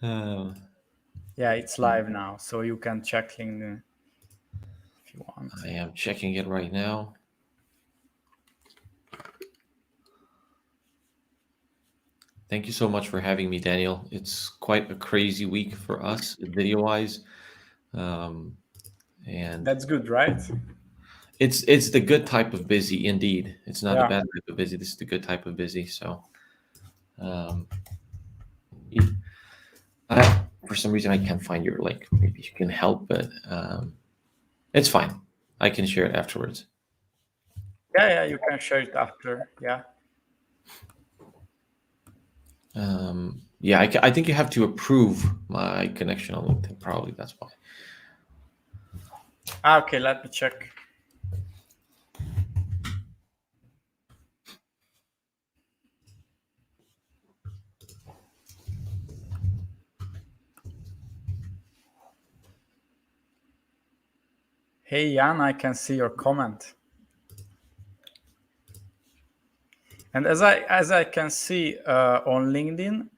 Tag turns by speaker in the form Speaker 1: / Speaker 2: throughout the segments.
Speaker 1: Uh,
Speaker 2: Yeah, it's live now, so you can check LinkedIn if you want.
Speaker 1: I am checking it right now. Thank you so much for having me, Daniel. It's quite a crazy week for us, video-wise, um, and
Speaker 2: That's good, right?
Speaker 1: it's the good type of busy, indeed. It's not the
Speaker 2: Yeah.
Speaker 1: bad type of busy. This is the good type of busy. So, um, for some reason, I can't find your link. Maybe you can help, but it's fine. I can share it afterwards.
Speaker 2: Yeah, you can share it after. Yeah.
Speaker 1: Yeah, I think you have to approve my connection on LinkedIn. Probably that's why.
Speaker 2: Okay, let me check. Hey Jan, I can see your comment. And as I can see on LinkedIn,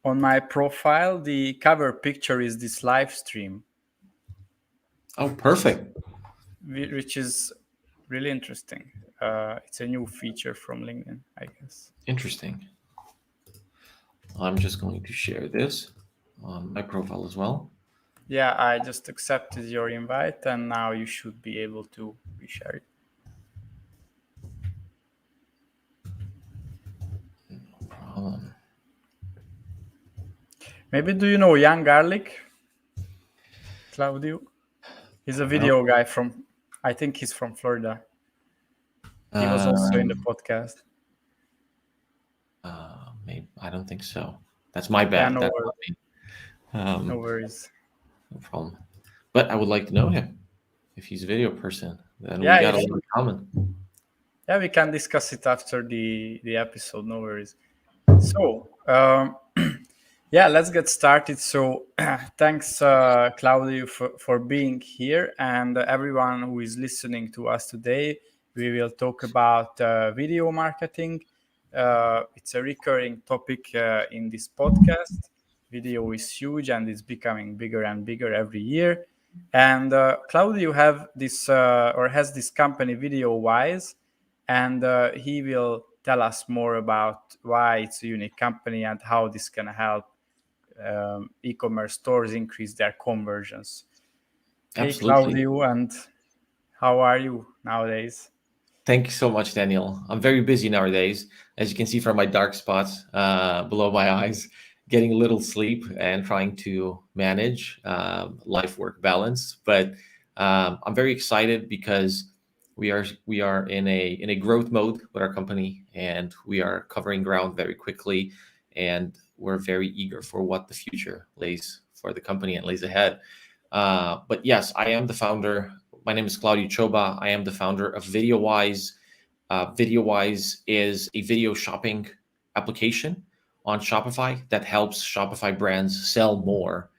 Speaker 2: on my profile, the cover picture is this live stream,
Speaker 1: Oh,
Speaker 2: which is
Speaker 1: perfect.
Speaker 2: which is really interesting. It's a new feature from LinkedIn, I guess.
Speaker 1: Interesting. I'm just going to share this on my profile as well.
Speaker 2: Yeah, I just accepted your invite, and now you should be able to reshare it.
Speaker 1: Um,
Speaker 2: Maybe do you know Young Garlic, Claudio? He's a
Speaker 1: no,
Speaker 2: video guy from, I think he's from Florida. He was also in the
Speaker 1: um,
Speaker 2: podcast.
Speaker 1: maybe I don't think so. That's my
Speaker 2: Yeah,
Speaker 1: bad.
Speaker 2: no
Speaker 1: That's
Speaker 2: worries.
Speaker 1: on me.
Speaker 2: No
Speaker 1: Um,
Speaker 2: worries.
Speaker 1: no problem. But I would like to know him. If he's a video person, then we
Speaker 2: Yeah,
Speaker 1: got a
Speaker 2: if
Speaker 1: lot in common.
Speaker 2: yeah, we can discuss it after the episode. No worries. So, yeah, let's get started. So, thanks, Claudio, for being here, and everyone who is listening to us today. We will talk about video marketing. It's a recurring topic in this podcast. Video is huge and it's becoming bigger and bigger every year. And Claudio have this or has this company VideoWise, and he will tell us more about why it's a unique company and how this can help e-commerce stores increase their conversions. Hey,
Speaker 1: Absolutely.
Speaker 2: Claudio, and how are you nowadays?
Speaker 1: Thank you so much, Daniel. I'm very busy nowadays, as you can see from my dark spots below my eyes, getting a little sleep and trying to manage life work balance. But I'm very excited because we are in a growth mode with our company, and we are covering ground very quickly, and we're very eager for what the future lays for the company and lays ahead. But yes, I am the founder. My name is Claudio Choba. I am the founder of VideoWise. VideoWise is a video shopping application on Shopify that helps Shopify brands sell more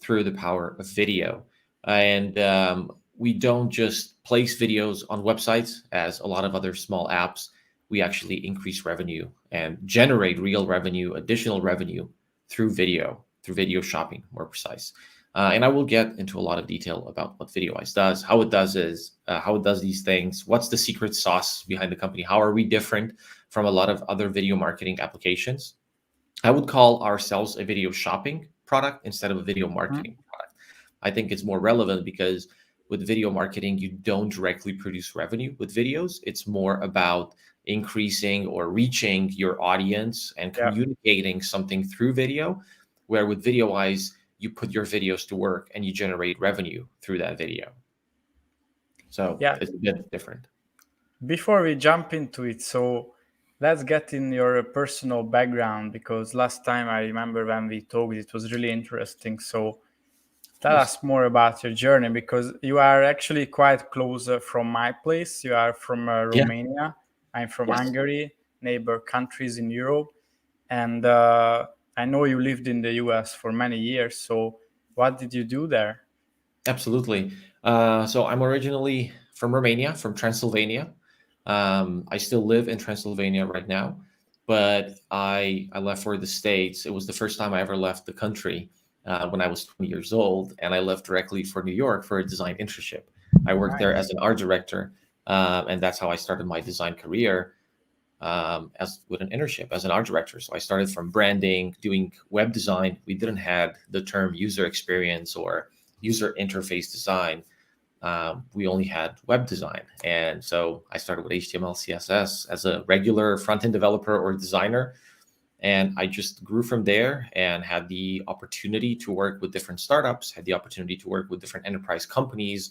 Speaker 1: through the power of video. And we don't just place videos on websites as a lot of other small apps. We actually increase revenue and generate real revenue, additional revenue through video shopping, more precise. And I will get into a lot of detail about what VideoWise does, how it does these things, what's the secret sauce behind the company, how are we different from a lot of other video marketing applications. I would call ourselves a video shopping product instead of a video
Speaker 2: Hmm?
Speaker 1: marketing product. I think it's more relevant because with video marketing, you don't directly produce revenue. With videos, it's more about increasing or reaching your audience and
Speaker 2: Yeah,
Speaker 1: communicating something through video, where with VideoWise, you put your videos to work and you generate revenue through that video. So
Speaker 2: yeah.
Speaker 1: it's a bit different.
Speaker 2: Before we jump into it, so let's get in your personal background because last time I remember when we talked, it was really interesting. So tell
Speaker 1: Yes.
Speaker 2: us more about your journey because you are actually quite close from my place. You are from
Speaker 1: Yeah.
Speaker 2: Romania. I'm from
Speaker 1: Yes.
Speaker 2: Hungary, neighbor countries in Europe. And I know you lived in the US for many years. So what did you do there?
Speaker 1: Absolutely. So I'm originally from Romania, from Transylvania. I still live in Transylvania right now. but I left for the States. It was the first time I ever left the country when I was 20 years old, and I left directly for New York for a design internship. I worked there as
Speaker 2: Nice.
Speaker 1: an art director, and that's how I started my design career as with an internship as an art director. So I started from branding, doing web design. We didn't have the term user experience or user interface design. We only had web design. And so I started with HTML, CSS as a regular front-end developer or designer. And I just grew from there and had the opportunity to work with different startups, had the opportunity to work with different enterprise companies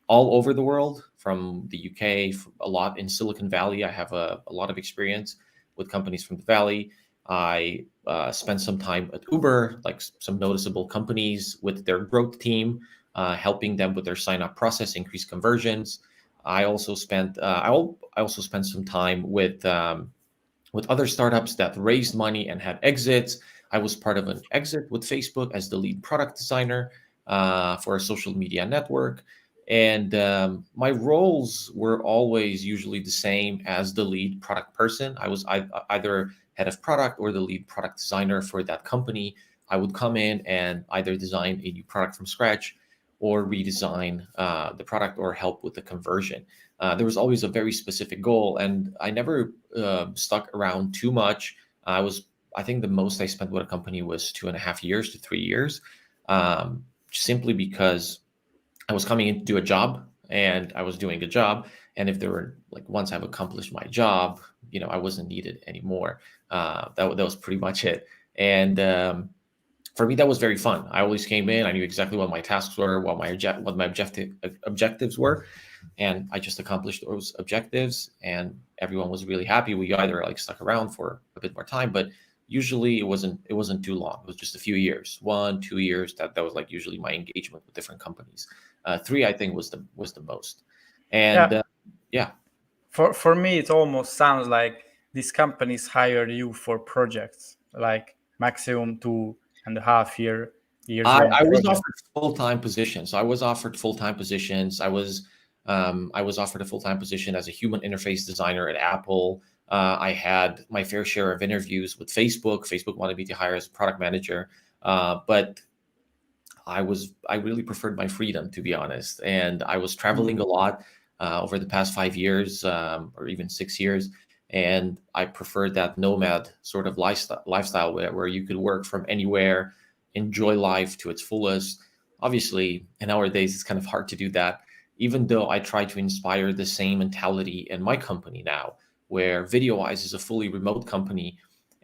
Speaker 1: all over the world, from the UK, a lot in Silicon Valley. I have a lot of experience with companies from the Valley. I spent some time at Uber, like some noticeable companies with their growth team, helping them with their sign-up process, increase conversions. I also spent some time with other startups that raised money and had exits. I was part of an exit with Facebook as the lead product designer for a social media network. And my roles were always usually the same as the lead product person. I was either head of product or the lead product designer for that company. I would come in and either design a new product from scratch or redesign the product or help with the conversion. There was always a very specific goal, and I never stuck around too much. I think the most I spent with a company was 2.5 years to 3 years, simply because I was coming in to do a job and I was doing a job. And if there were like, once I've accomplished my job, I wasn't needed anymore. That was pretty much it. And for me, that was very fun. I always came in, I knew exactly what my tasks were, what my objectives were, and I just accomplished those objectives, and everyone was really happy. We either like stuck around for a bit more time, but usually it wasn't too long. It was just a few years, 1-2 years. That was like usually my engagement with different companies. 3, I think, was the most. And
Speaker 2: Yeah.
Speaker 1: yeah,
Speaker 2: For me, it almost sounds like these companies hire you for projects, like maximum 2.5 years long
Speaker 1: I was
Speaker 2: project.
Speaker 1: offered full-time positions. So I was offered full-time positions. I was offered a full-time position as a human interface designer at Apple. I had my fair share of interviews with Facebook. Facebook wanted me to hire as a product manager, but I really preferred my freedom, to be honest. And I was traveling a lot over the past 5 years, or even 6 years. And I preferred that nomad sort of lifestyle where you could work from anywhere, enjoy life to its fullest. Obviously, in our days, it's kind of hard to do that, even though I try to inspire the same mentality in my company now, where VideoWise is a fully remote company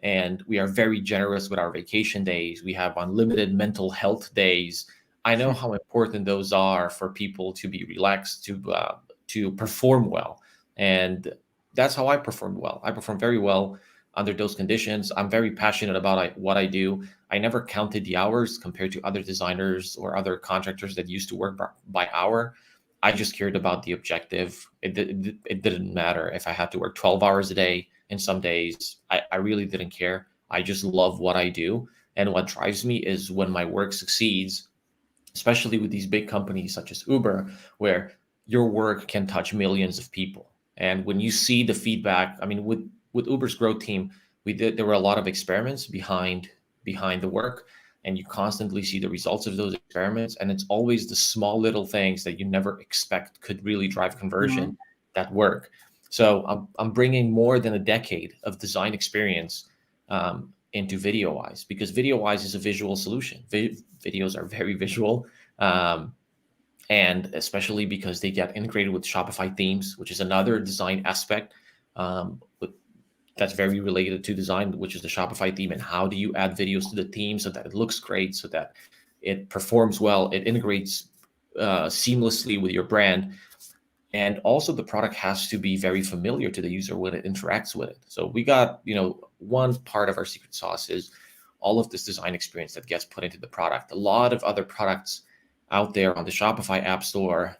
Speaker 1: and we are very generous with our vacation days. We have unlimited mental health days. I know how important those are for people to be relaxed, to perform well, and that's how I performed well. I performed very well under those conditions. I'm very passionate about what I do. I never counted the hours compared to other designers or other contractors that used to work by hour. I just cared about the objective. It didn't matter if I had to work 12 hours a day. And some days I really didn't care. I just love what I do. And what drives me is when my work succeeds, especially with these big companies such as Uber, where your work can touch millions of people. And when you see the feedback, I mean, with Uber's growth team, there were a lot of experiments behind the work, and you constantly see the results of those experiments. And it's always the small little things that you never expect could really drive conversion that work. So I'm bringing more than a decade of design experience into VideoWise, because VideoWise is a visual solution. Videos are very visual, and especially because they get integrated with Shopify themes, which is another design aspect that's very related to design, which is the Shopify theme. And how do you add videos to the theme so that it looks great, so that it performs well, it integrates seamlessly with your brand. And also the product has to be very familiar to the user when it interacts with it. So we got, one part of our secret sauce is all of this design experience that gets put into the product. A lot of other products out there on the Shopify app store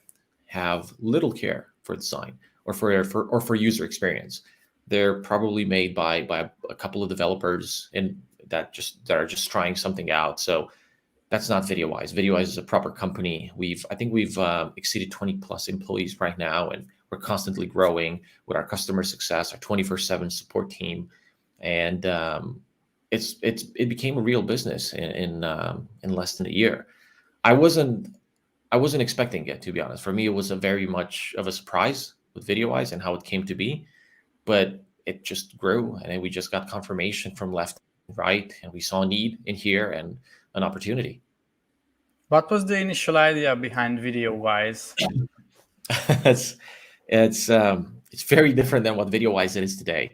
Speaker 1: have little care for design or for user experience. They're probably made by a couple of developers that are just trying something out. So that's not VideoWise. VideoWise is a proper company. I think we've exceeded 20 plus employees right now, and we're constantly growing with our customer success, our 24/7 support team. and it became a real business in less than a year. I wasn't expecting it, to be honest. For me, it was a very much of a surprise with VideoWise and how it came to be, but it just grew, and then we just got confirmation from left and right, and we saw a need in here and an opportunity.
Speaker 2: What was the initial idea behind VideoWise?
Speaker 1: It's very different than what VideoWise is today.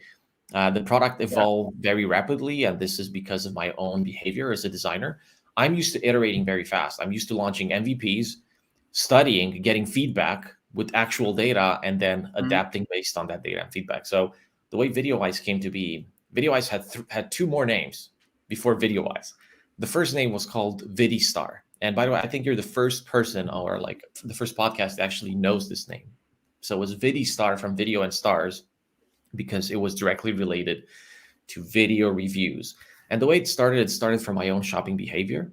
Speaker 1: The product evolved very rapidly, and this is because of my own behavior as a designer. I'm used to iterating very fast. I'm used to launching MVPs, studying, getting feedback with actual data, and then adapting based on that data and feedback. So the way VideoWise came to be, VideoWise had two more names before VideoWise. The first name was called VidiStar. And by the way, I think you're the first person or like the first podcast that actually knows this name. So it was VidiStar from Video and Stars because it was directly related to video reviews. And the way it started from my own shopping behavior.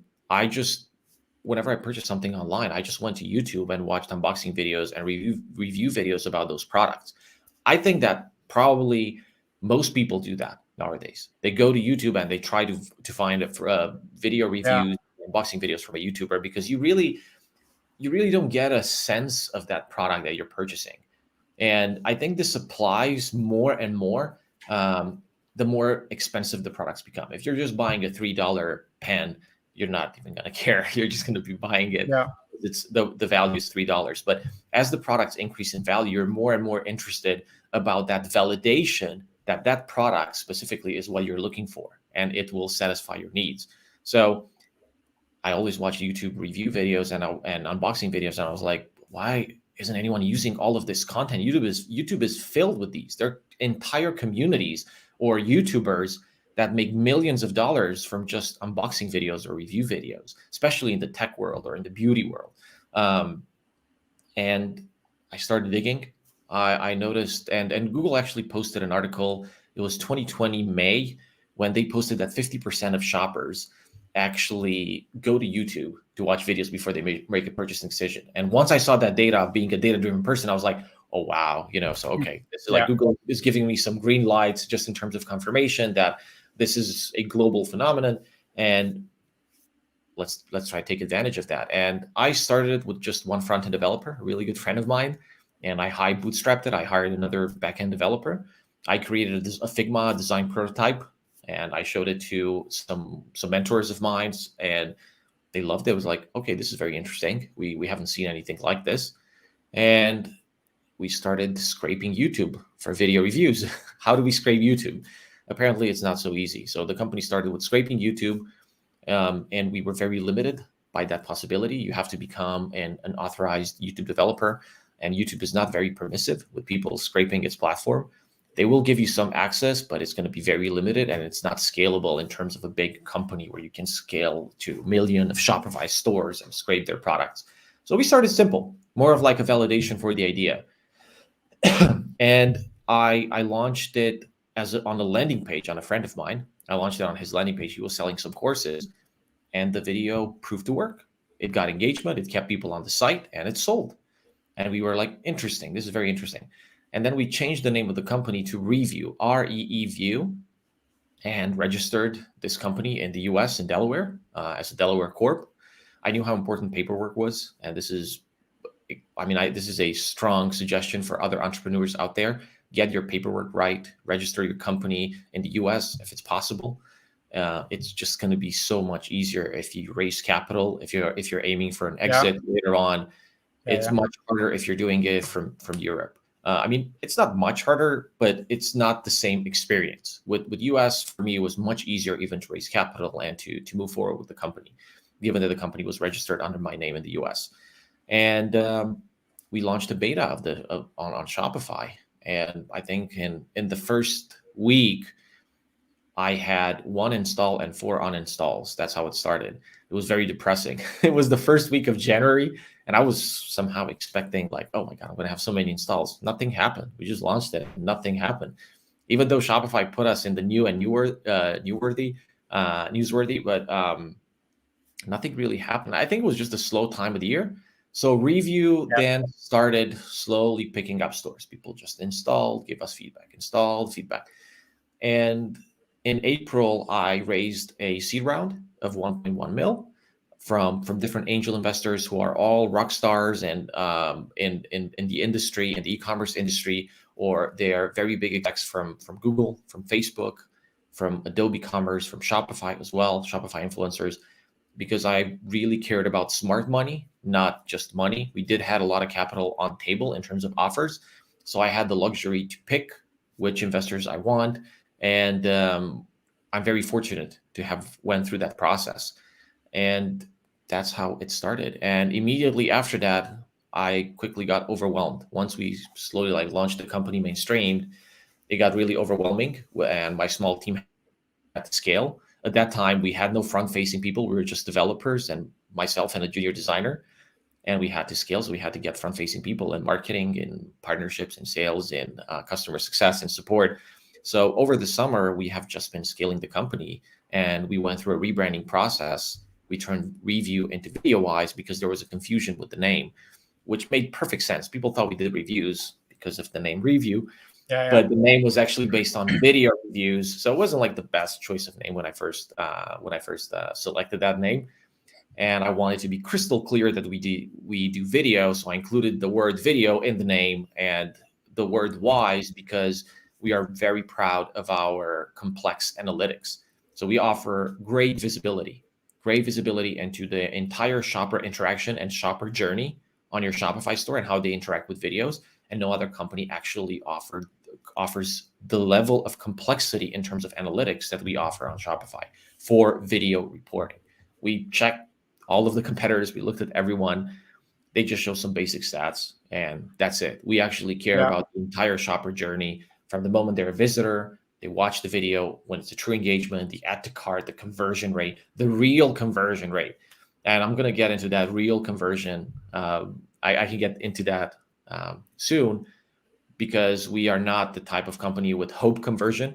Speaker 1: Whenever I purchased something online, I just went to YouTube and watched unboxing videos and review videos about those products. I think that probably most people do that nowadays. They go to YouTube and they try to find a video reviews, unboxing videos from a YouTuber, because you really don't get a sense of that product that you're purchasing. And I think this applies more and more the more expensive the products become. If you're just buying a $3 pen, you're not even going to care. You're just going to be buying it.
Speaker 2: Yeah.
Speaker 1: It's the value is $3. But as the products increase in value, you're more and more interested about that validation that that product specifically is what you're looking for, and it will satisfy your needs. So I always watch YouTube review videos and unboxing videos, and I was like, why isn't anyone using all of this content? YouTube is filled with these. There are entire communities or YouTubers that make millions of dollars from just unboxing videos or review videos, especially in the tech world or in the beauty world. And I started digging. I noticed, and Google actually posted an article. It was 2020 May when they posted that 50% of shoppers actually go to YouTube to watch videos before they make a purchasing decision. And once I saw that data, being a data-driven person, I was like, oh, wow, so, okay, this is like Google is giving me some green lights just in terms of confirmation that this is a global phenomenon, and let's try to take advantage of that. And I started with just one front-end developer, a really good friend of mine, and I bootstrapped it. I hired another back-end developer. I created a Figma design prototype, and I showed it to some mentors of mine, and they loved it. It was like, okay, this is very interesting. We haven't seen anything like this. And we started scraping YouTube for video reviews. How do we scrape YouTube? Apparently, it's not so easy. So the company started with scraping YouTube, and we were very limited by that possibility. You have to become an authorized YouTube developer, and YouTube is not very permissive with people scraping its platform. They will give you some access, but it's going to be very limited, and it's not scalable in terms of a big company where you can scale to a million of Shopify stores and scrape their products. So we started simple, more of like a validation for the idea. And I launched it on a landing page on a friend of mine. I launched it on his landing page. He was selling some courses, and the video proved to work. It got engagement, it kept people on the site, and it sold. And we were like, interesting, this is very interesting. And then we changed the name of the company to Review, REEView, and registered this company in the US in Delaware as a Delaware Corp. I knew how important paperwork was, and this is a strong suggestion for other entrepreneurs out there. Get your paperwork right, register your company in the US if it's possible. It's just going to be so much easier if you raise capital, if you're aiming for an exit later on. It's much harder if you're doing it from Europe. It's not much harder, but it's not the same experience. With US, for me, it was much easier even to raise capital and to move forward with the company, given that the company was registered under my name in the US. And we launched a beta on Shopify. And I think in the first week, I had 1 install and 4 uninstalls. That's how it started. It was very depressing. It was the first week of January, and I was somehow expecting like, oh my God, I'm going to have so many installs. Nothing happened. We just launched it. Nothing happened. Even though Shopify put us in the new and newsworthy, but nothing really happened. I think it was just a slow time of the year. So Review then started slowly picking up stores. People just installed, gave us feedback, installed, feedback. And in April, I raised a seed round of 1.1 mil from different angel investors who are all rock stars and in the industry, in the e-commerce industry, or they are very big execs from Google, from Facebook, from Adobe Commerce, from Shopify as well, Shopify influencers, because I really cared about smart money, not just money. We did had a lot of capital on table in terms of offers, so I had the luxury to pick which investors I want, and I'm very fortunate to have went through that process, and that's how it started. And immediately after that, I quickly got overwhelmed. Once we slowly launched the company mainstream, it got really overwhelming, and my small team had to scale. At that time, we had no front-facing people. We were just developers and myself and a junior designer, and we had to scale. So we had to get front-facing people in marketing, in partnerships, in sales, in customer success and support. So over the summer, we have just been scaling the company, and we went through a rebranding process. We turned Review into VideoWise because there was a confusion with the name, which made perfect sense. People thought we did reviews because of the name Review, but the name was actually based on video reviews, so it wasn't like the best choice of name when I first selected that name. And I wanted to be crystal clear that we do video, so I included the word video in the name and the word wise because we are very proud of our complex analytics. So we offer great visibility into the entire shopper interaction and shopper journey on your Shopify store and how they interact with videos. And no other company actually offers the level of complexity in terms of analytics that we offer on Shopify for video reporting. We checked all of the competitors. We looked at everyone. They just show some basic stats, and that's it. We actually care about the entire shopper journey from the moment they're a visitor, they watch the video, when it's a true engagement, the add to cart, the conversion rate, the real conversion rate. And I'm going to get into that real conversion. I can get into that soon, because we are not the type of company with hope conversion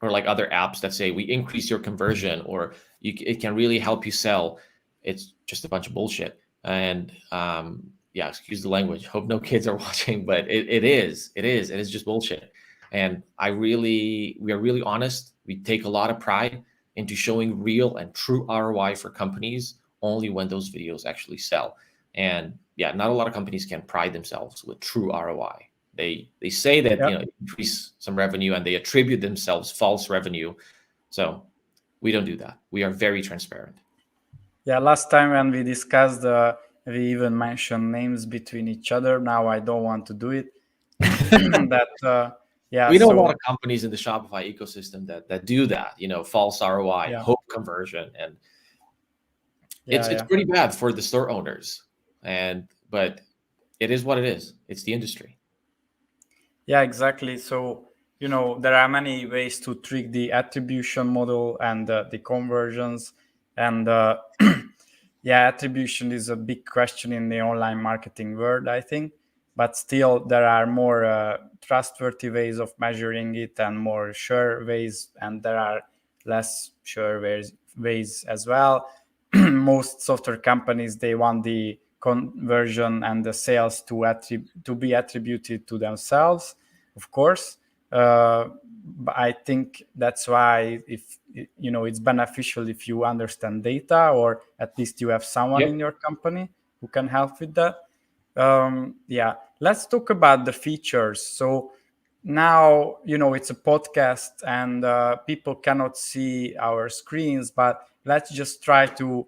Speaker 1: or like other apps that say we increase your conversion or it can really help you sell. It's just a bunch of bullshit. And excuse the language. Hope no kids are watching, but it is just bullshit. And we are really honest. We take a lot of pride into showing real and true ROI for companies only when those videos actually sell. And not a lot of companies can pride themselves with true ROI. They say that increase some revenue and they attribute themselves false revenue. So we don't do that. We are very transparent.
Speaker 2: Yeah, last time when we discussed, we even mentioned names between each other. Now I don't want to do it.
Speaker 1: We know a lot of companies in the Shopify ecosystem that do that, false ROI, hope conversion, and it's pretty bad for the store owners. But it is what it is. It's the industry.
Speaker 2: Yeah, exactly. So, there are many ways to trick the attribution model and the conversions. And attribution is a big question in the online marketing world, I think. But still, there are more trustworthy ways of measuring it and more sure ways, and there are less sure ways as well. Most software companies, they want the conversion and the sales to be attributed to themselves, of course. But I think that's why it's beneficial if you understand data, or at least you have someone in your company who can help with that. Let's talk about the features. So now, it's a podcast and people cannot see our screens, but let's just try to,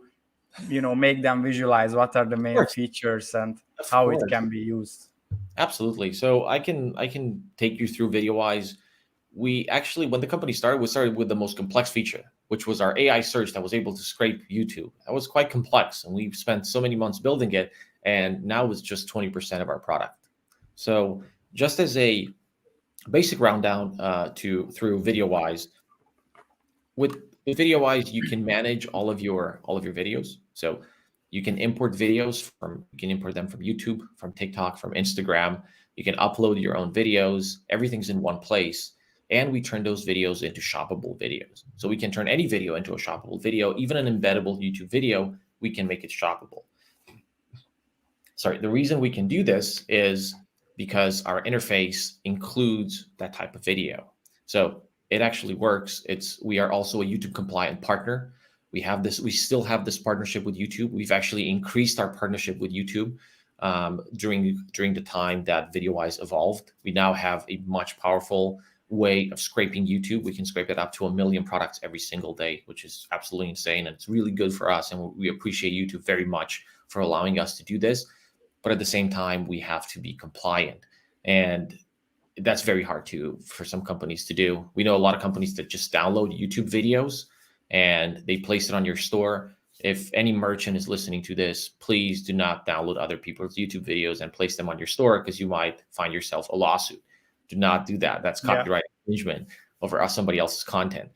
Speaker 2: make them visualize what are the main features and how it can be used.
Speaker 1: Absolutely. So I can take you through VideoWise. We actually, when the company started, we started with the most complex feature, which was our AI search that was able to scrape YouTube. That was quite complex, and we've spent so many months building it, and now it's just 20% of our product. So just as a basic rundown through VideoWise, with VideoWise, you can manage all of your videos. So you can import videos you can import them from YouTube, from TikTok, from Instagram. You can upload your own videos. Everything's in one place. And we turn those videos into shoppable videos. So we can turn any video into a shoppable video, even an embeddable YouTube video, we can make it shoppable. Sorry, the reason we can do this is because our interface includes that type of video. So it actually works. We are also a YouTube compliant partner. We still have this partnership with YouTube. We've actually increased our partnership with YouTube during the time that VideoWise evolved. We now have a much powerful way of scraping YouTube. We can scrape it up to 1 million products every single day, which is absolutely insane. And it's really good for us. And we appreciate YouTube very much for allowing us to do this. But at the same time, we have to be compliant. And that's very hard for some companies to do. We know a lot of companies that just download YouTube videos and they place it on your store. If any merchant is listening to this, please do not download other people's YouTube videos and place them on your store, because you might find yourself a lawsuit. Do not do that. That's copyright infringement over somebody else's content.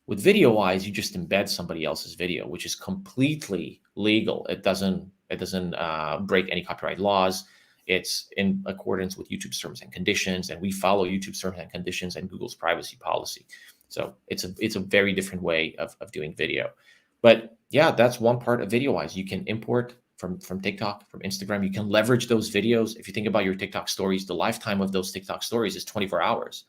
Speaker 1: With VideoWise, you just embed somebody else's video, which is completely legal. It doesn't break any copyright laws. It's in accordance with YouTube's terms and conditions, and we follow YouTube's terms and conditions and Google's privacy policy. So it's a very different way of doing video. But yeah, that's one part of VideoWise. You can import from TikTok, from Instagram. You can leverage those videos. If you think about your TikTok stories, the lifetime of those TikTok stories is 24 hours.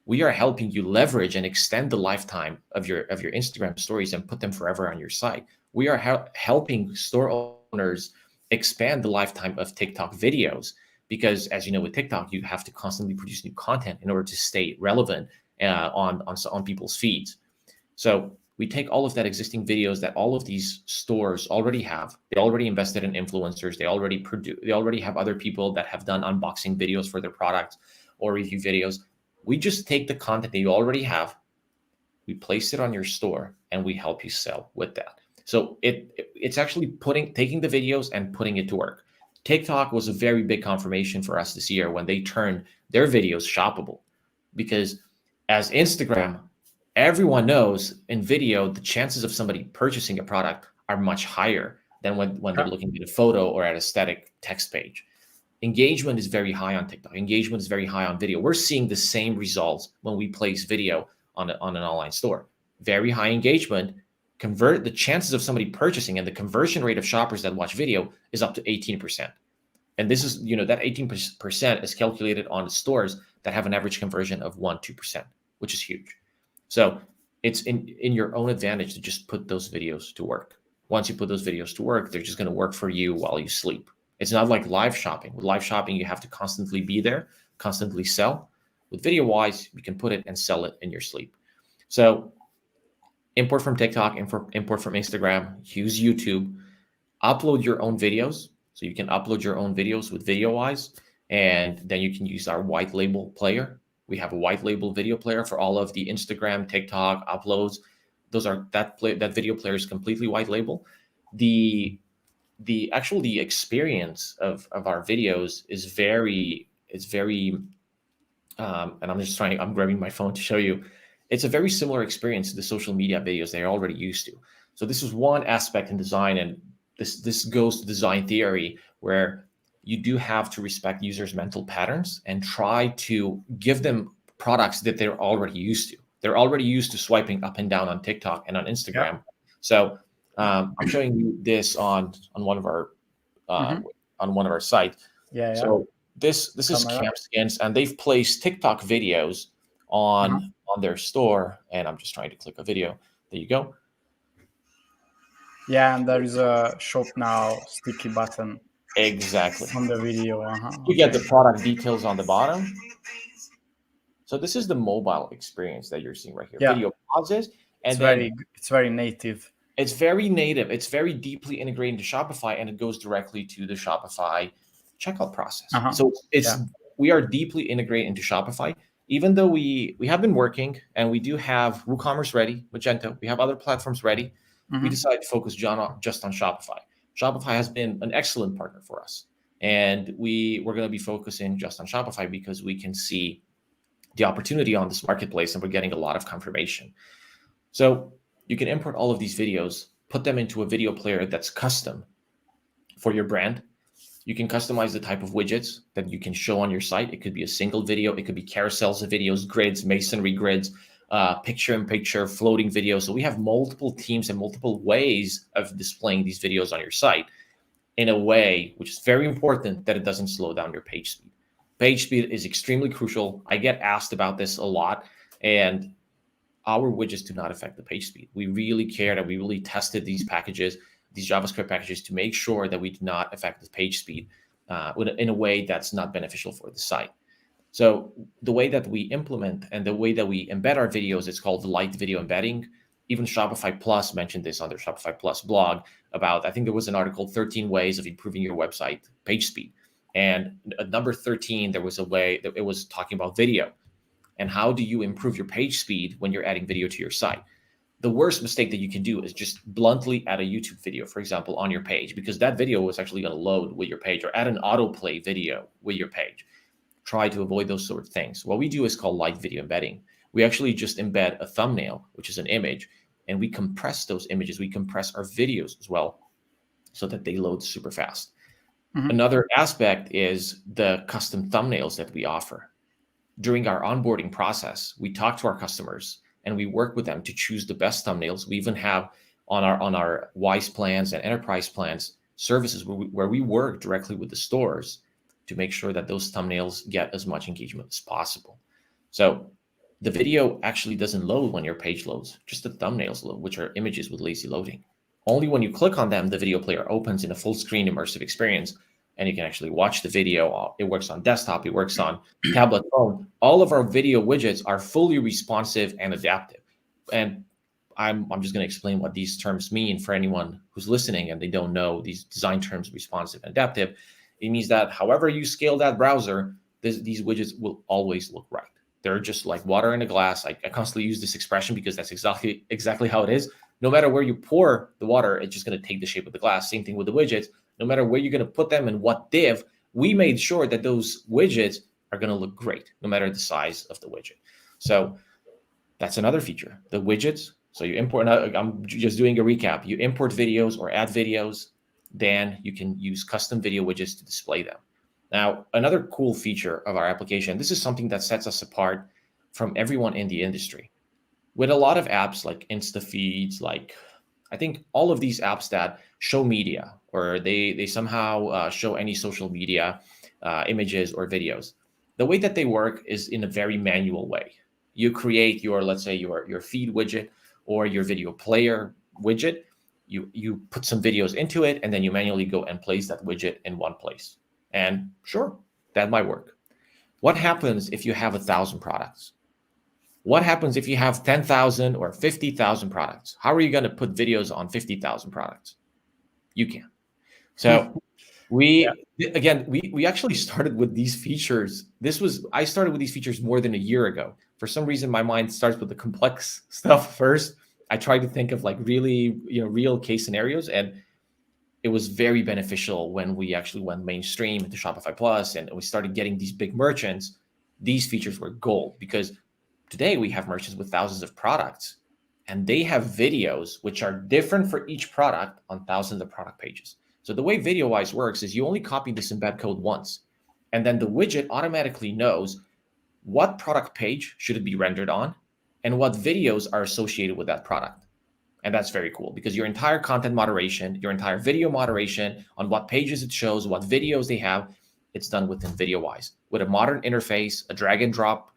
Speaker 1: We are helping you leverage and extend the lifetime of your Instagram stories and put them forever on your site. We are helping store owners expand the lifetime of TikTok videos, because as you know, with TikTok, you have to constantly produce new content in order to stay relevant on people's feeds. So we take all of that existing videos that all of these stores already have. They already invested in influencers. They already have other people that have done unboxing videos for their products or review videos. We just take the content that you already have, we place it on your store, and we help you sell with that. So it's actually taking the videos and putting it to work. TikTok was a very big confirmation for us this year when they turned their videos shoppable, because as Instagram, everyone knows in video, the chances of somebody purchasing a product are much higher than when they're looking at a photo or at a static text page. Engagement is very high on TikTok. Engagement is very high on video. We're seeing the same results when we place video on an online store. Very high engagement. The chances of somebody purchasing and the conversion rate of shoppers that watch video is up to 18%. And this is, that 18% is calculated on stores that have an average conversion of 1-2%, which is huge. So it's in your own advantage to just put those videos to work. Once you put those videos to work, they're just going to work for you while you sleep. It's not like live shopping. With live shopping, you have to constantly be there, constantly sell. With VideoWise, you can put it and sell it in your sleep. So import from TikTok, import from Instagram, use YouTube, upload your own videos. So you can upload your own videos with VideoWise, and then you can use our white label player. We have a white label video player for all of the Instagram, TikTok uploads. That video player is completely white label. The experience of our videos is very, and I'm grabbing my phone to show you. It's a very similar experience to the social media videos they're already used to. So this is one aspect in design, and this goes to design theory, where you do have to respect users' mental patterns and try to give them products that they're already used to. They're already used to swiping up and down on TikTok and on Instagram. Yeah. So I'm showing you this on one of our on one of our sites.
Speaker 2: Yeah.
Speaker 1: So this is Camp Skins, and they've placed TikTok videos on their store, and I'm just trying to click a video. There you go.
Speaker 2: Yeah, and there is a shop now sticky button.
Speaker 1: Exactly.
Speaker 2: On the video.
Speaker 1: You get the product details on the bottom. So this is the mobile experience that you're seeing right here. Yeah. Video pauses, and
Speaker 2: it's very native.
Speaker 1: It's very native. It's very deeply integrated into Shopify, and it goes directly to the Shopify checkout process. So we are deeply integrated into Shopify. Even though we have been working and we do have WooCommerce ready, Magento, we have other platforms ready, we decided to focus just on Shopify. Shopify has been an excellent partner for us. And we're going to be focusing just on Shopify because we can see the opportunity on this marketplace, and we're getting a lot of confirmation. So you can import all of these videos, put them into a video player that's custom for your brand. You can customize the type of widgets that you can show on your site. It could be a single video. It could be carousels of videos, grids, masonry grids, picture-in-picture, floating videos. So we have multiple teams and multiple ways of displaying these videos on your site in a way which is very important that it doesn't slow down your page speed. Page speed is extremely crucial. I get asked about this a lot, and our widgets do not affect the page speed. We really care that we really tested these packages, these JavaScript packages, to make sure that we do not affect the page speed in a way that's not beneficial for the site. So the way that we implement and the way that we embed our videos, it's called light video embedding. Even Shopify Plus mentioned this on their Shopify Plus blog about, I think there was an article, 13 ways of improving your website page speed. And at number 13, there was a way that it was talking about video and how do you improve your page speed when you're adding video to your site. The worst mistake that you can do is just bluntly add a YouTube video, for example, on your page, because that video is actually going to load with your page, or add an autoplay video with your page. Try to avoid those sort of things. What we do is called light video embedding. We actually just embed a thumbnail, which is an image, and we compress those images. We compress our videos as well so that they load super fast. Mm-hmm. Another aspect is the custom thumbnails that we offer. During our onboarding process, we talk to our customers and we work with them to choose the best thumbnails. We even have on our Wise plans and enterprise plans services where we work directly with the stores to make sure that those thumbnails get as much engagement as possible. So the video actually doesn't load when your page loads, just the thumbnails load, which are images with lazy loading. Only when you click on them, the video player opens in a full screen immersive experience, and you can actually watch the video. It works on desktop, it works on tablet, phone. All of our video widgets are fully responsive and adaptive. And I'm just going to explain what these terms mean for anyone who's listening and they don't know these design terms, responsive and adaptive. It means that however you scale that browser, these widgets will always look right. They're just like water in a glass. I constantly use this expression because that's exactly how it is. No matter where you pour the water, it's just going to take the shape of the glass. Same thing with the widgets. No matter where you're going to put them and what div, we made sure that those widgets are going to look great, no matter the size of the widget. So that's another feature, the widgets. So you import, I'm just doing a recap. You import videos or add videos, then you can use custom video widgets to display them. Now, another cool feature of our application, this is something that sets us apart from everyone in the industry. With a lot of apps like InstaFeeds, like I think all of these apps that show media or they somehow show any social media images or videos, the way that they work is in a very manual way. You create your, let's say your feed widget or your video player widget. You put some videos into it, and then you manually go and place that widget in one place. And sure, that might work. What happens if you have 1,000 products? What happens if you have 10,000 or 50,000 products? How are you going to put videos on 50,000 products? You can't. So we actually started with these features. I started with these features more than a year ago. For some reason, my mind starts with the complex stuff first. I tried to think of like really, real case scenarios, and it was very beneficial when we actually went mainstream into Shopify Plus and we started getting these big merchants. These features were gold because today we have merchants with thousands of products, and they have videos which are different for each product on thousands of product pages. So the way VideoWise works is you only copy this embed code once, and then the widget automatically knows what product page should it be rendered on and what videos are associated with that product. And that's very cool because your entire content moderation, your entire video moderation on what pages it shows, what videos they have, it's done within VideoWise with a modern interface, a drag and drop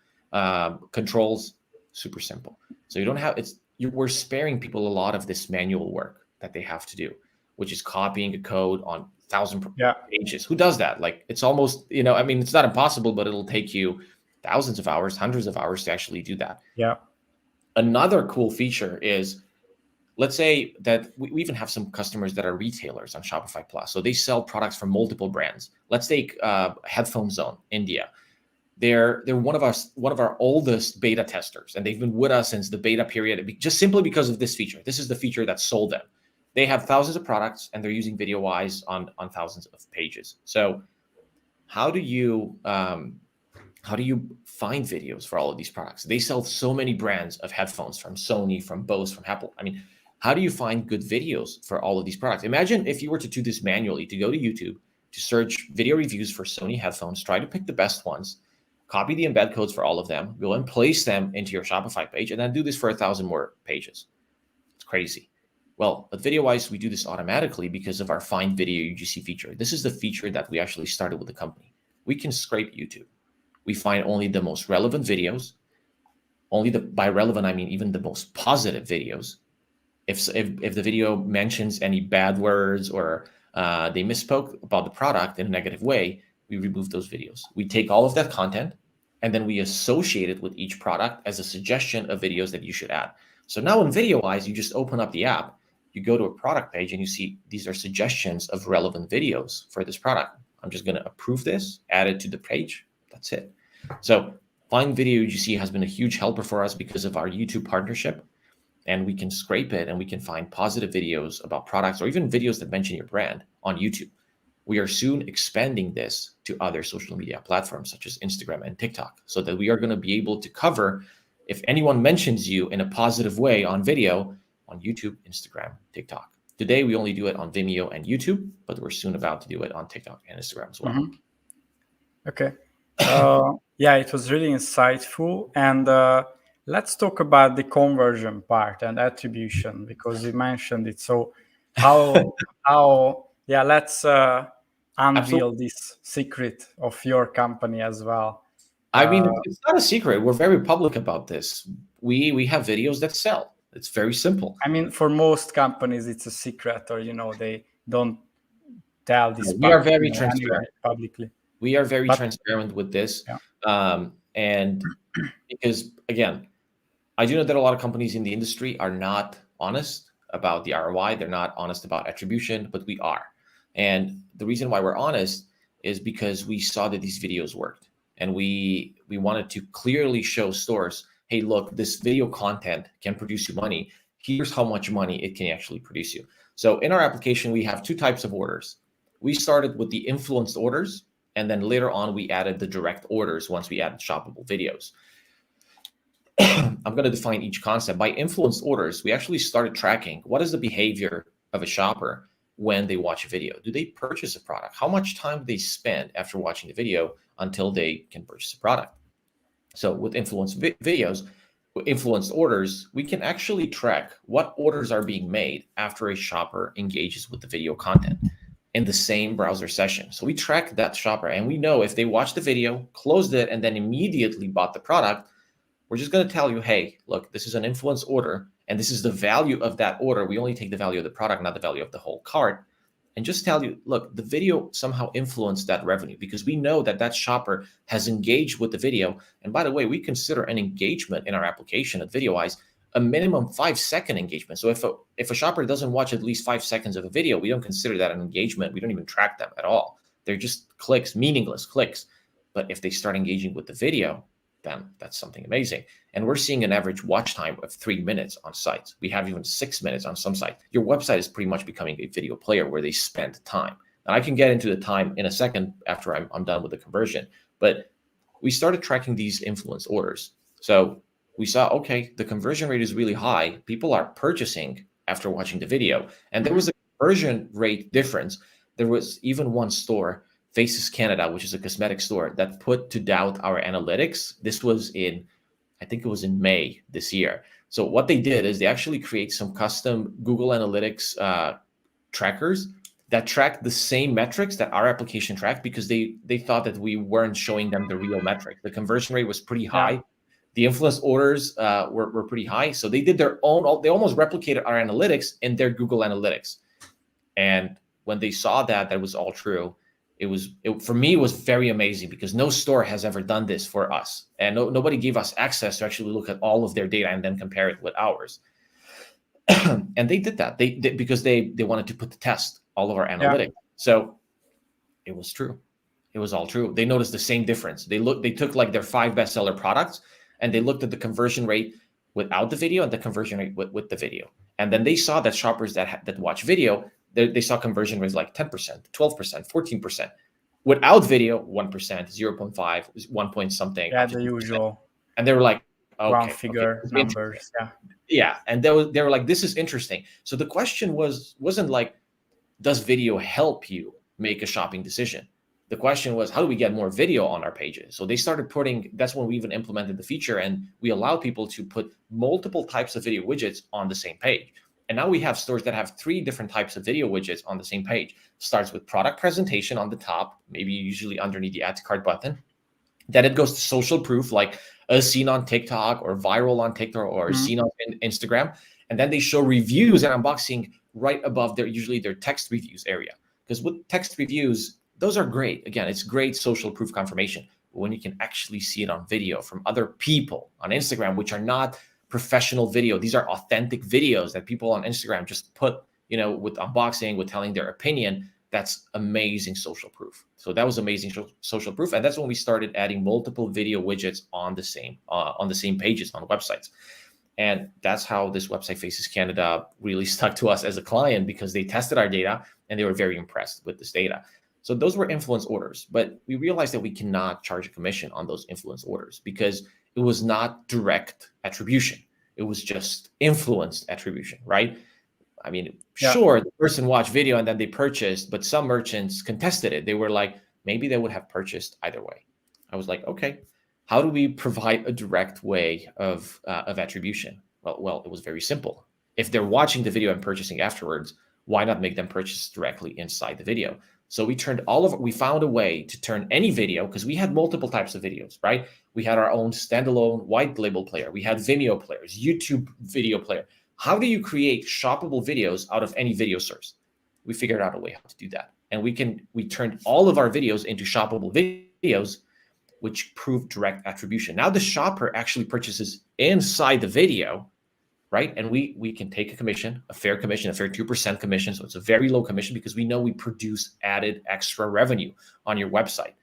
Speaker 1: controls, super simple. So you don't have, we're sparing people a lot of this manual work that they have to do, which is copying a code on 1,000 pages. Who does that? Like it's almost, it's not impossible, but it'll take you thousands of hours, hundreds of hours to actually do that.
Speaker 2: Yeah.
Speaker 1: Another cool feature is, let's say that we even have some customers that are retailers on Shopify Plus. So they sell products from multiple brands. Let's take Headphone Zone, India. They're one of our oldest beta testers, and they've been with us since the beta period, just simply because of this feature. This is the feature that sold them. They have thousands of products, and they're using VideoWise on thousands of pages. So how do you find videos for all of these products? They sell so many brands of headphones from Sony, from Bose, from Apple. How do you find good videos for all of these products? Imagine if you were to do this manually, to go to YouTube, to search video reviews for Sony headphones, try to pick the best ones, copy the embed codes for all of them, go and place them into your Shopify page, and then do this for 1,000 more pages. It's crazy. Well, at VideoWise, we do this automatically because of our Find Video UGC feature. This is the feature that we actually started with the company. We can scrape YouTube. We find only the most relevant videos. Only by relevant, I mean even the most positive videos. If the video mentions any bad words or they misspoke about the product in a negative way, we remove those videos. We take all of that content and then we associate it with each product as a suggestion of videos that you should add. So now in VideoWise, you just open up the app, you go to a product page and you see these are suggestions of relevant videos for this product. I'm just going to approve this, add it to the page. That's it. So Find Video UGC has been a huge helper for us because of our YouTube partnership. And we can scrape it and we can find positive videos about products or even videos that mention your brand on YouTube. We are soon expanding this to other social media platforms such as Instagram and TikTok, so that we are going to be able to cover if anyone mentions you in a positive way on video on YouTube, Instagram, TikTok. Today, we only do it on Vimeo and YouTube, but we're soon about to do it on TikTok and Instagram as well.
Speaker 2: Mm-hmm. Okay. Yeah, it was really insightful. And let's talk about the conversion part and attribution, because you mentioned it. So yeah, let's unveil
Speaker 1: Absolutely.
Speaker 2: this secret of your company as well.
Speaker 1: I mean, it's not a secret. We're very public about this. We have videos that sell. It's very simple.
Speaker 2: I mean, for most companies, it's a secret, or they don't tell this
Speaker 1: We are very transparent
Speaker 2: anywhere publicly.
Speaker 1: We are very transparent with this.
Speaker 2: Yeah.
Speaker 1: And because, again, I do know that a lot of companies in the industry are not honest about the ROI. They're not honest about attribution, but we are. And the reason why we're honest is because we saw that these videos worked. And we wanted to clearly show stores, hey, look, this video content can produce you money. Here's how much money it can actually produce you. So in our application, we have two types of orders. We started with the influenced orders, and then later on, we added the direct orders once we added shoppable videos. I'm going to define each concept. By influenced orders, we actually started tracking what is the behavior of a shopper when they watch a video. Do they purchase a product? How much time do they spend after watching the video until they can purchase a product? So with influenced videos, influenced orders, we can actually track what orders are being made after a shopper engages with the video content in the same browser session. So we track that shopper and we know if they watched the video, closed it, and then immediately bought the product, we're just going to tell you, hey, look, this is an influence order and this is the value of that order. We only take the value of the product, not the value of the whole cart. And just tell you, look, the video somehow influenced that revenue because we know that that shopper has engaged with the video. And by the way, we consider an engagement in our application at VideoWise a minimum 5-second engagement. So if a shopper doesn't watch at least 5 seconds of a video, we don't consider that an engagement. We don't even track them at all. They're just clicks, meaningless clicks. But if they start engaging with the video, then that's something amazing. And we're seeing an average watch time of 3 minutes on sites. We have even 6 minutes on some sites. Your website is pretty much becoming a video player where they spend time. And I can get into the time in a second after I'm done with the conversion. But we started tracking these influence orders. So we saw, okay, the conversion rate is really high. People are purchasing after watching the video. And there was a conversion rate difference. There was even one store, Faces Canada, which is a cosmetic store, that put to doubt our analytics. This was I think it was in May this year. So what they did is they actually create some custom Google Analytics trackers that track the same metrics that our application tracked because they thought that we weren't showing them the real metric. The conversion rate was pretty high. Yeah. The influence orders were pretty high. So they did their own, they almost replicated our analytics in their Google Analytics. And when they saw that was all true, for me, it was very amazing because no store has ever done this for us. And nobody gave us access to actually look at all of their data and then compare it with ours. And they did that because they wanted to put to test all of our analytics. Yeah. So it was true. It was all true. They noticed the same difference. They took like their 5 bestseller products and they looked at the conversion rate without the video and the conversion rate with the video. And then they saw that shoppers that watch video, they saw conversion rates like 10%, 12%, 14%. Without video, 1%, 0.5, 1 point something.
Speaker 2: Yeah, the usual.
Speaker 1: And they were like, okay,
Speaker 2: round figure numbers. Yeah.
Speaker 1: Yeah. And they were like, this is interesting. So the question wasn't like, does video help you make a shopping decision? The question was, how do we get more video on our pages? So they started that's when we even implemented the feature and we allow people to put multiple types of video widgets on the same page. And now we have stores that have 3 different types of video widgets on the same page. Starts with product presentation on the top, maybe usually underneath the add to cart button. Then it goes to social proof, like as seen on TikTok or viral on TikTok or
Speaker 2: Mhm.
Speaker 1: seen on Instagram. And then they show reviews and unboxing right above usually their text reviews area. Because with text reviews, those are great. Again, it's great social proof confirmation. But when you can actually see it on video from other people on Instagram, which are not professional video, these are authentic videos that people on Instagram just put, with unboxing, with telling their opinion. That's amazing social proof. So that was amazing social proof, and that's when we started adding multiple video widgets on the same pages on websites. And that's how this Website Faces Canada really stuck to us as a client, because they tested our data and they were very impressed with this data. So those were influence orders, but we realized that we cannot charge a commission on those influence orders because it was not direct attribution. It was just influenced attribution, right? I mean,
Speaker 2: Yeah.
Speaker 1: sure, the person watched video and then they purchased, but some merchants contested it. They were like, maybe they would have purchased either way. I was like, okay, how do we provide a direct way of attribution? Well, it was very simple. If they're watching the video and purchasing afterwards, why not make them purchase directly inside the video? So we found a way to turn any video, because we had multiple types of videos, right? We had our own standalone white label player. We had Vimeo players, YouTube video player. How do you create shoppable videos out of any video source? We figured out a way how to do that. And we turned all of our videos into shoppable videos, which proved direct attribution. Now the shopper actually purchases inside the video, right? And we can take a fair 2% commission. So it's a very low commission because we know we produce added extra revenue on your website.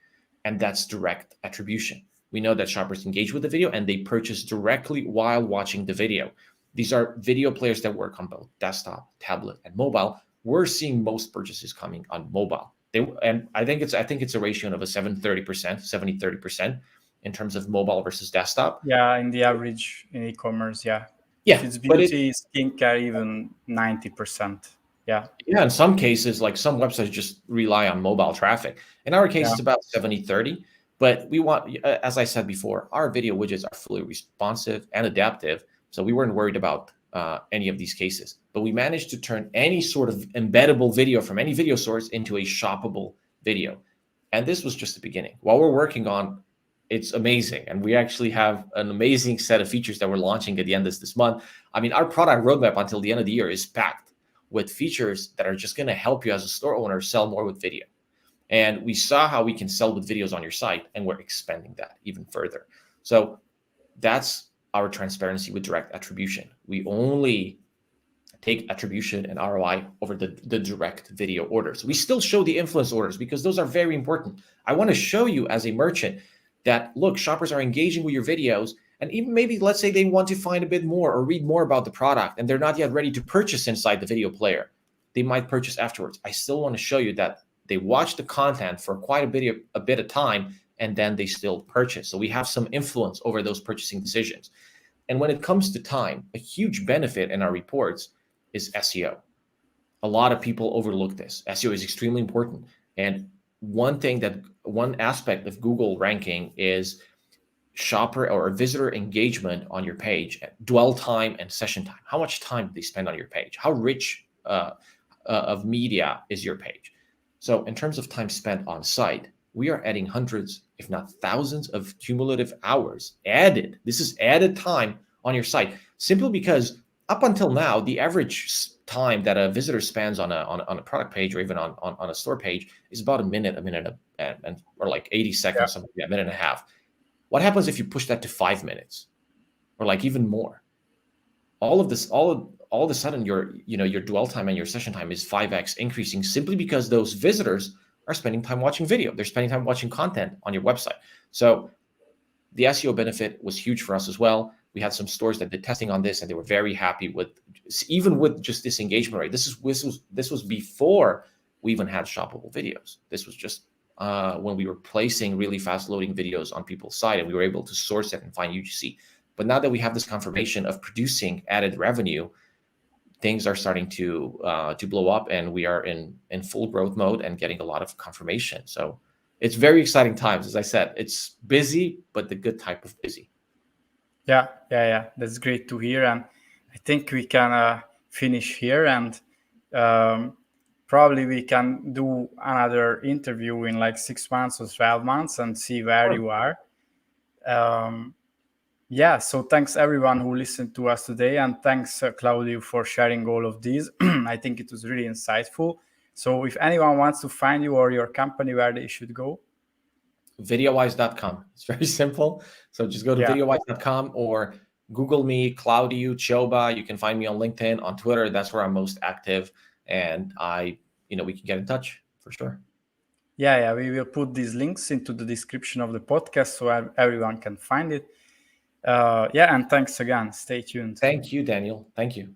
Speaker 1: And that's direct attribution. We know that shoppers engage with the video and they purchase directly while watching the video. These are video players that work on both desktop, tablet, and mobile. We're seeing most purchases coming on mobile. And I think it's a ratio of a 70-30% in terms of mobile versus desktop.
Speaker 2: Yeah, in the average in e-commerce, yeah.
Speaker 1: Yeah,
Speaker 2: If it's
Speaker 1: but
Speaker 2: beauty, skincare, even 90%. Yeah.
Speaker 1: yeah, in some cases, like some websites just rely on mobile traffic. In our case,
Speaker 2: Yeah.
Speaker 1: it's about 70-30. But we want, as I said before, our video widgets are fully responsive and adaptive. So we weren't worried about any of these cases. But we managed to turn any sort of embeddable video from any video source into a shoppable video. And this was just the beginning. While we're working on, it's amazing. And we actually have an amazing set of features that we're launching at the end of this month. I mean, our product roadmap until the end of the year is packed with features that are just going to help you as a store owner sell more with video. And we saw how we can sell with videos on your site, and we're expanding that even further. So that's our transparency with direct attribution. We only take attribution and ROI over the direct video orders. We still show the influence orders because those are very important. I want to show you as a merchant that, look, shoppers are engaging with your videos. And even maybe, let's say they want to find a bit more or read more about the product and they're not yet ready to purchase inside the video player. They might purchase afterwards. I still want to show you that they watch the content for quite a bit of time and then they still purchase. So we have some influence over those purchasing decisions. And when it comes to time, a huge benefit in our reports is SEO. A lot of people overlook this. SEO is extremely important. And one aspect of Google ranking is shopper or visitor engagement on your page, dwell time and session time. How much time do they spend on your page? How rich of media is your page? So in terms of time spent on site, we are adding hundreds, if not thousands, of cumulative hours added. This is added time on your site, simply because up until now, the average time that a visitor spends on a product page or even on a store page is about a minute or like 80 seconds, something like that, a minute and a half. What happens if you push that to 5 minutes or like even more? All of a sudden your dwell time and your session time is 5x increasing, simply because those visitors are spending time watching video. They're spending time watching content on your website. So the SEO benefit was huge for us as well. We had some stores that did testing on this and they were very happy with just this engagement rate. This was before we even had shoppable videos. This was just when we were placing really fast loading videos on people's site and we were able to source it and find UGC. But now that we have this confirmation of producing added revenue, things are starting to blow up, and we are in full growth mode and getting a lot of confirmation. So it's very exciting times. As I said, it's busy, but the good type of busy.
Speaker 2: Yeah. That's great to hear. And I think we can finish here, and probably we can do another interview in like 6 months or 12 months and see where you are. Yeah, so thanks everyone who listened to us today, and thanks Claudio for sharing all of these. I think it was really insightful. So if anyone wants to find you or your company, where they should go?
Speaker 1: VideoWise.com. It's very simple. So just go to
Speaker 2: Yeah.
Speaker 1: VideoWise.com or Google me, Claudio Choba. You can find me on LinkedIn, on Twitter. That's where I'm most active. And we can get in touch for sure.
Speaker 2: Yeah, we will put these links into the description of the podcast so everyone can find it. And thanks again. Stay tuned.
Speaker 1: Thank you, Daniel. Thank you.